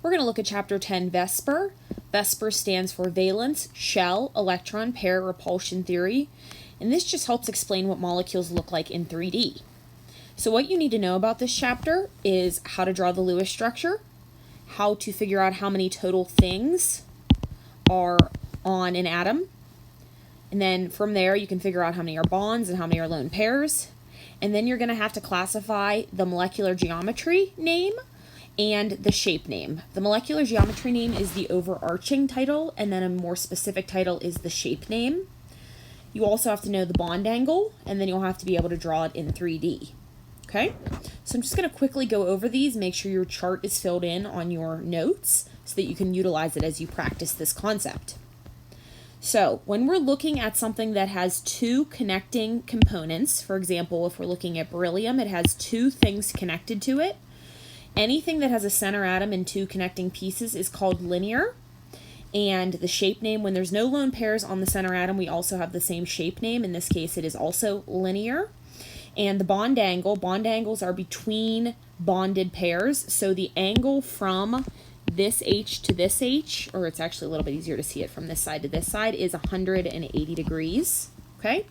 We're going to look at Chapter 10, VSEPR. VSEPR stands for Valence, Shell, Electron, Pair, Repulsion Theory, and this just helps explain what molecules look like in 3D. So what you need to know about this chapter is how to draw the Lewis structure, how to figure out how many total things are on an atom, and then from there you can figure out how many are bonds and how many are lone pairs, and then you're going to have to classify the molecular geometry name and the shape name. The molecular geometry name is the overarching title, and then a more specific title is the shape name. You also have to know the bond angle, and then you'll have to be able to draw it in 3D. Okay, so I'm just going to quickly go over these, make sure your chart is filled in on your notes so that you can utilize it as you practice this concept. So when we're looking at something that has two connecting components, for example, if we're looking at beryllium, it has two things connected to it. Anything that has a center atom and two connecting pieces is called linear. And the shape name, when there's no lone pairs on the center atom, we also have the same shape name. In this case, it is also linear. And the bond angles are between bonded pairs. So the angle from this H to this H, or it's actually a little bit easier to see it from this side to this side, is 180 degrees. Okay,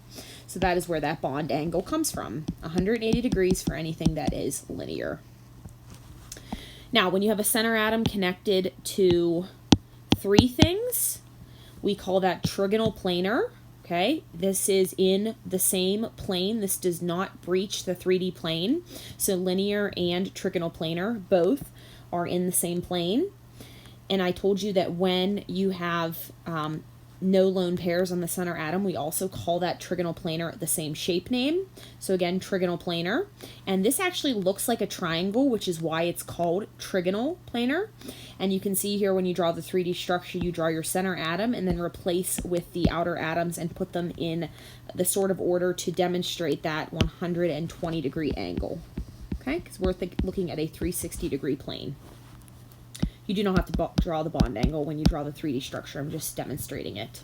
so that is where that bond angle comes from. 180 degrees for anything that is linear. Now, when you have a center atom connected to three things, we call that trigonal planar. Okay, this is in the same plane. This does not breach the 3D plane. So linear and trigonal planar both are in the same plane. And I told you that when you have no lone pairs on the center atom, we also call that trigonal planar the same shape name. So again, trigonal planar. And this actually looks like a triangle, which is why it's called trigonal planar. And you can see here when you draw the 3D structure, you draw your center atom and then replace with the outer atoms and put them in the sort of order to demonstrate that 120 degree angle. Okay, because we're looking at a 360 degree plane. You do not have to draw the bond angle when you draw the 3D structure. I'm just demonstrating it.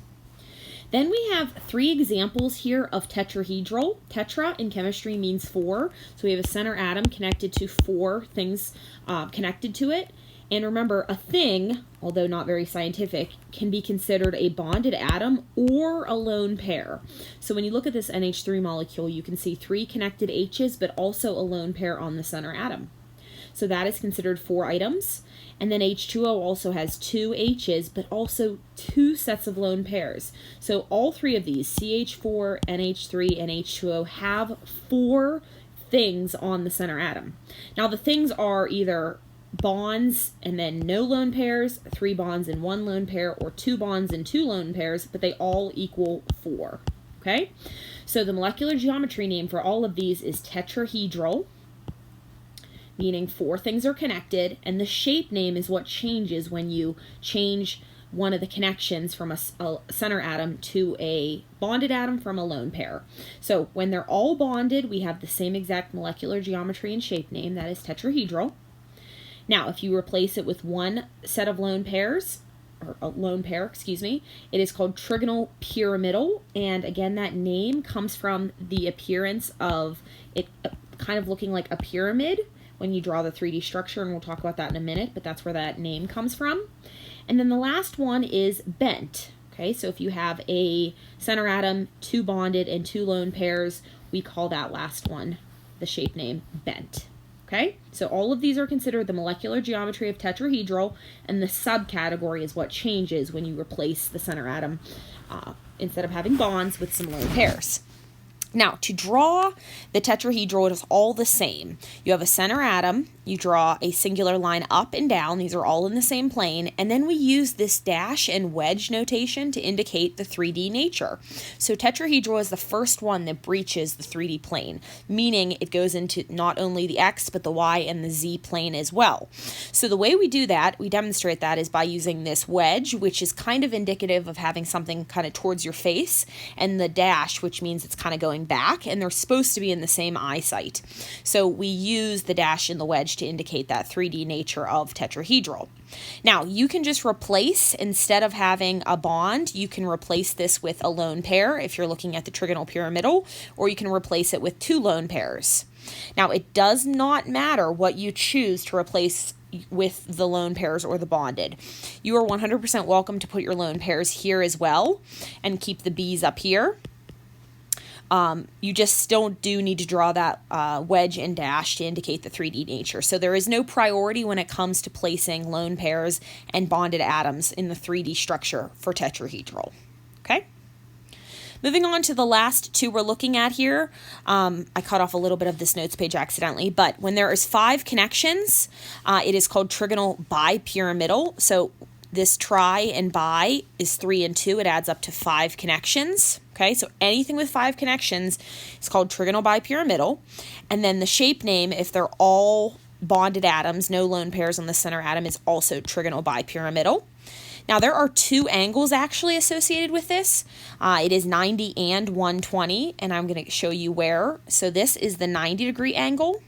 Then we have three examples here of tetrahedral. Tetra in chemistry means four. So we have a center atom connected to four things connected to it. And remember, a thing, although not very scientific, can be considered a bonded atom or a lone pair. So when you look at this NH3 molecule, you can see three connected H's, but also a lone pair on the center atom. So that is considered four items. And then H2O also has two H's, but also two sets of lone pairs. So all three of these, CH4, NH3, and H2O, have four things on the center atom. Now the things are either bonds and then no lone pairs, three bonds and one lone pair, or two bonds and two lone pairs, but they all equal four. Okay? So the molecular geometry name for all of these is tetrahedral, meaning four things are connected, and the shape name is what changes when you change one of the connections from a center atom to a bonded atom from a lone pair. So when they're all bonded, we have the same exact molecular geometry and shape name, that is tetrahedral. Now, if you replace it with one set of lone pairs, or a lone pair, excuse me, it is called trigonal pyramidal, and again, that name comes from the appearance of it kind of looking like a pyramid when you draw the 3D structure, and we'll talk about that in a minute, but that's where that name comes from. And then the last one is bent. Okay, so if you have a center atom, two bonded, and two lone pairs, we call that last one the shape name bent. Okay, so all of these are considered the molecular geometry of tetrahedral, and the subcategory is what changes when you replace the center atom instead of having bonds with some lone pairs. Now, to draw the tetrahedral, it is all the same. You have a center atom, you draw a singular line up and down, these are all in the same plane, and then we use this dash and wedge notation to indicate the 3D nature. So tetrahedral is the first one that breaches the 3D plane, meaning it goes into not only the X, but the Y and the Z plane as well. So the way we do that, we demonstrate that, is by using this wedge, which is kind of indicative of having something kind of towards your face, and the dash, which means it's kind of going back, and they're supposed to be in the same eyesight. So we use the dash and the wedge to indicate that 3D nature of tetrahedral. Now, you can just replace, instead of having a bond, you can replace this with a lone pair if you're looking at the trigonal pyramidal, or you can replace it with two lone pairs. Now, it does not matter what you choose to replace with the lone pairs or the bonded. You are 100% welcome to put your lone pairs here as well and keep the B's up here. You just still do need to draw that wedge and dash to indicate the 3D nature. So there is no priority when it comes to placing lone pairs and bonded atoms in the 3D structure for tetrahedral. Okay? Moving on to the last two we're looking at here. I cut off a little bit of this notes page accidentally, but when there is 5 connections, it is called trigonal bipyramidal. So this tri and bi is 3 and 2. It adds up to 5 connections. Okay, so anything with 5 connections is called trigonal bipyramidal. And then the shape name, if they're all bonded atoms, no lone pairs on the center atom, is also trigonal bipyramidal. Now, there are 2 angles actually associated with this. It is 90 and 120, and I'm going to show you where. So this is the 90-degree angle.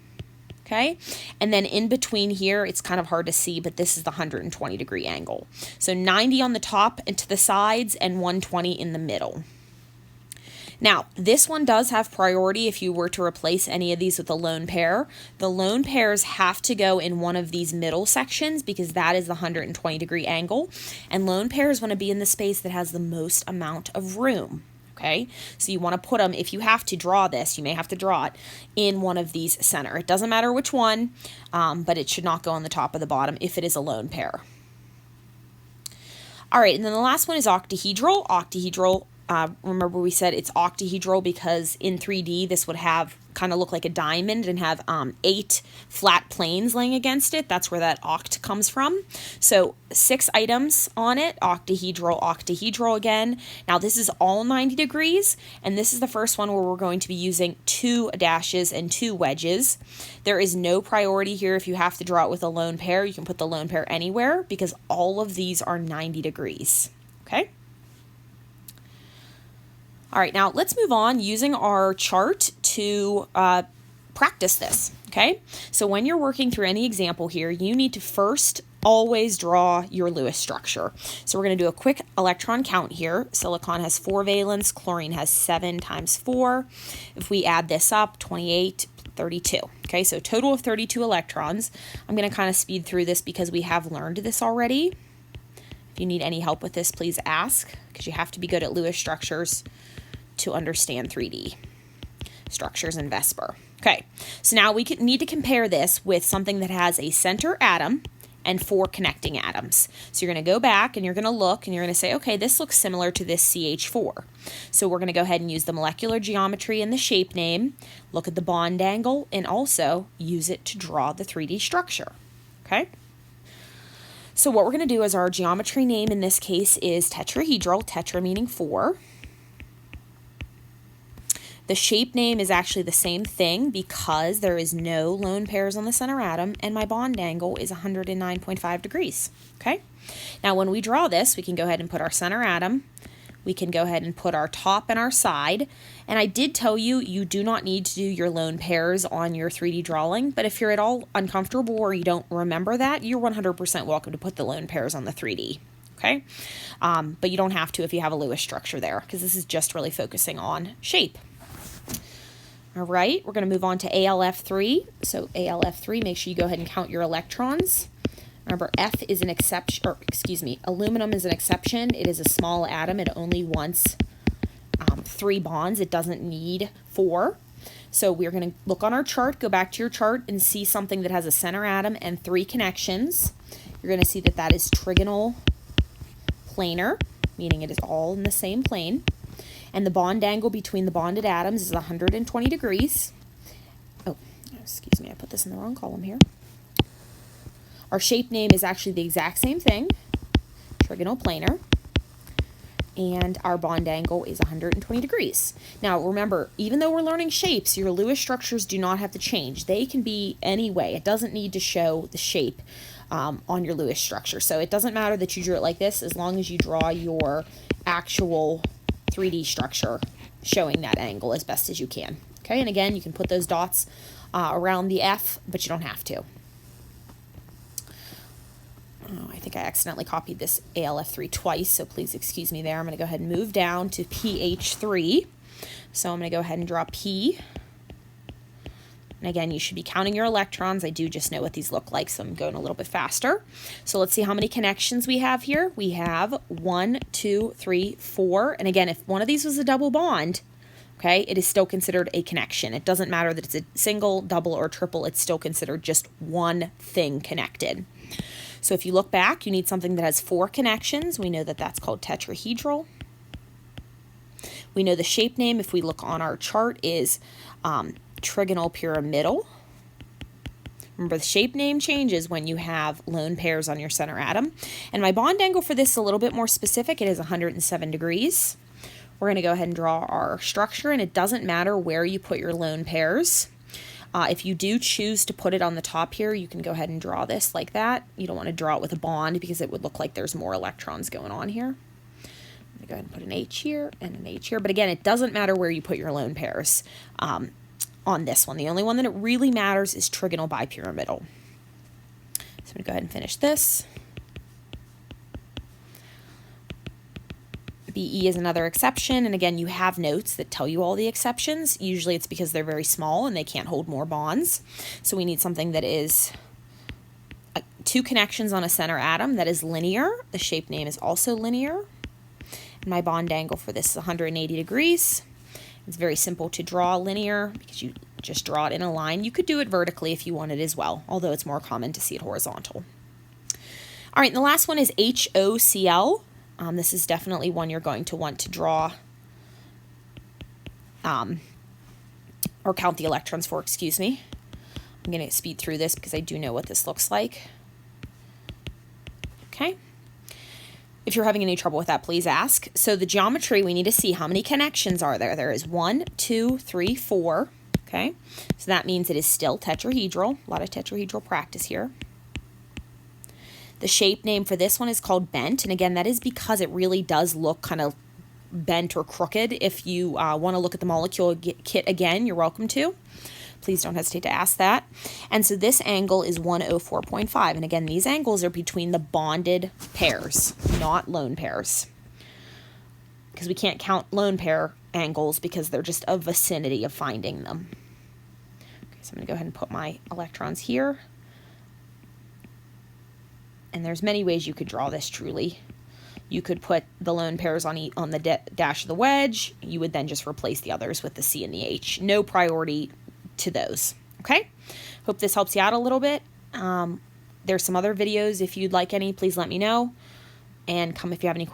Okay, and then in between here, it's kind of hard to see, but this is the 120-degree angle. So 90 on the top and to the sides, and 120 in the middle. Now, this one does have priority if you were to replace any of these with a lone pair. The lone pairs have to go in one of these middle sections because that is the 120-degree angle, and lone pairs want to be in the space that has the most amount of room. Okay, so you want to put them, if you have to draw this, you may have to draw it in one of these center. It doesn't matter which one, but it should not go on the top or the bottom if it is a lone pair. All right, and then the last one is octahedral. Octahedral, remember we said it's octahedral because in 3D this would have kind of look like a diamond and have 8 flat planes laying against it. That's where that oct comes from. So 6 items on it, octahedral, octahedral again. Now this is all 90 degrees, and this is the first one where we're going to be using 2 dashes and 2 wedges. There is no priority here. If you have to draw it with a lone pair, you can put the lone pair anywhere because all of these are 90 degrees. Okay? All right, now let's move on using our chart to practice this, okay? So when you're working through any example here, you need to first always draw your Lewis structure. So we're going to do a quick electron count here. Silicon has 4 valence, chlorine has 7 times 4. If we add this up, 28, 32. Okay, so total of 32 electrons. I'm going to kind of speed through this because we have learned this already. If you need any help with this, please ask, because you have to be good at Lewis structures to understand 3D structures in VSEPR. Okay, so now we need to compare this with something that has a center atom and 4 connecting atoms. So you're going to go back and you're going to look and you're going to say, okay, this looks similar to this CH4. So we're going to go ahead and use the molecular geometry and the shape name, look at the bond angle, and also use it to draw the 3D structure. Okay? So what we're going to do is our geometry name in this case is tetrahedral, tetra meaning 4. The shape name is actually the same thing because there is no lone pairs on the center atom, and my bond angle is 109.5 degrees, okay? Now, when we draw this, we can go ahead and put our center atom. We can go ahead and put our top and our side. And I did tell you, you do not need to do your lone pairs on your 3D drawing, but if you're at all uncomfortable or you don't remember that, you're 100% welcome to put the lone pairs on the 3D. Okay, but you don't have to if you have a Lewis structure there, because this is just really focusing on shape. All right, we're going to move on to ALF3. So ALF3, make sure you go ahead and count your electrons. Remember, F is an exception, or excuse me, aluminum is an exception. It is a small atom. It only wants 3 bonds. It doesn't need 4. So we're going to look on our chart, go back to your chart, and see something that has a center atom and 3 connections. You're going to see that that is trigonal planar, meaning it is all in the same plane. And the bond angle between the bonded atoms is 120 degrees. Oh, excuse me, I put this in the wrong column here. Our shape name is actually the exact same thing, trigonal planar. And our bond angle is 120 degrees. Now, remember, even though we're learning shapes, your Lewis structures do not have to change. They can be any way. It doesn't need to show the shape on your Lewis structure. So it doesn't matter that you drew it like this as long as you draw your actual 3D structure showing that angle as best as you can. Okay, and again, you can put those dots around the F, but you don't have to. Oh, I think I accidentally copied this ALF3 twice, so please excuse me there. I'm going to go ahead and move down to PH3. So I'm going to go ahead and draw P. And again, you should be counting your electrons. I do just know what these look like, so I'm going a little bit faster. So let's see how many connections we have here. We have 1, 2, 3, 4. And again, if one of these was a double bond, okay, it is still considered a connection. It doesn't matter that it's a single, double, or triple. It's still considered just one thing connected. So if you look back, you need something that has 4 connections. We know that that's called tetrahedral. We know the shape name, if we look on our chart, is trigonal pyramidal. Remember, the shape name changes when you have lone pairs on your center atom. And my bond angle for this is a little bit more specific. It is 107 degrees. We're going to go ahead and draw our structure, and it doesn't matter where you put your lone pairs. If you do choose to put it on the top here, you can go ahead and draw this like that. You don't want to draw it with a bond because it would look like there's more electrons going on here. I'm going to go ahead and put an H here and an H here. But again, it doesn't matter where you put your lone pairs on this one. The only one that it really matters is trigonal bipyramidal. So I'm going to go ahead and finish this. BE is another exception, and again, you have notes that tell you all the exceptions. Usually it's because they're very small and they can't hold more bonds. So we need something that is 2 connections on a center atom that is linear. The shape name is also linear. And my bond angle for this is 180 degrees. It's very simple to draw linear because you just draw it in a line. You could do it vertically if you wanted as well, although it's more common to see it horizontal. All right, and the last one is HOCl. This is definitely one you're going to want to draw or count the electrons for, excuse me. I'm going to speed through this because I do know what this looks like. Okay. If you're having any trouble with that, please ask. So the geometry, we need to see how many connections are there. There is 1, 2, 3, 4. Okay. So that means it is still tetrahedral. A lot of tetrahedral practice here. The shape name for this one is called bent, and again, that is because it really does look kind of bent or crooked. If you want to look at the molecule kit again, you're welcome to. Please don't hesitate to ask that. And so this angle is 104.5, and again, these angles are between the bonded pairs, not lone pairs, because we can't count lone pair angles because they're just a vicinity of finding them. Okay, so I'm going to go ahead and put my electrons here. And there's many ways you could draw this truly. You could put the lone pairs on the dash of the wedge. You would then just replace the others with the C and the H. No priority to those. Okay? Hope this helps you out a little bit. There's some other videos. If you'd like any, please let me know. And come if you have any questions.